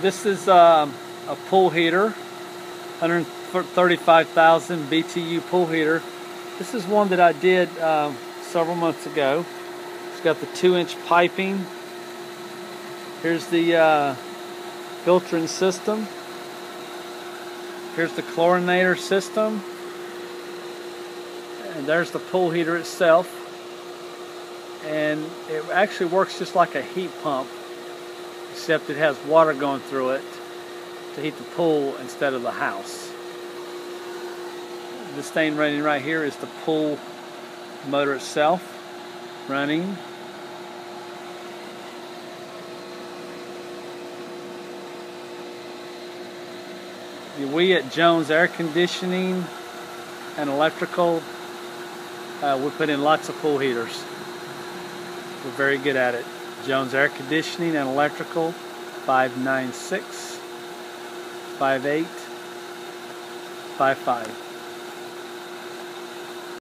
This is a pool heater, 135,000 BTU pool heater. This is one that I did several months ago. It's got the 2-inch piping. Here's the filtering system. Here's the chlorinator system. And there's the pool heater itself. And it actually works just like a heat pump, except it has water going through it to heat the pool instead of the house. This thing running right here is the pool motor itself running. We at Jones Air Conditioning and Electrical, we put in lots of pool heaters. We're very good at it. Jones Air Conditioning and Electrical, 596-5855.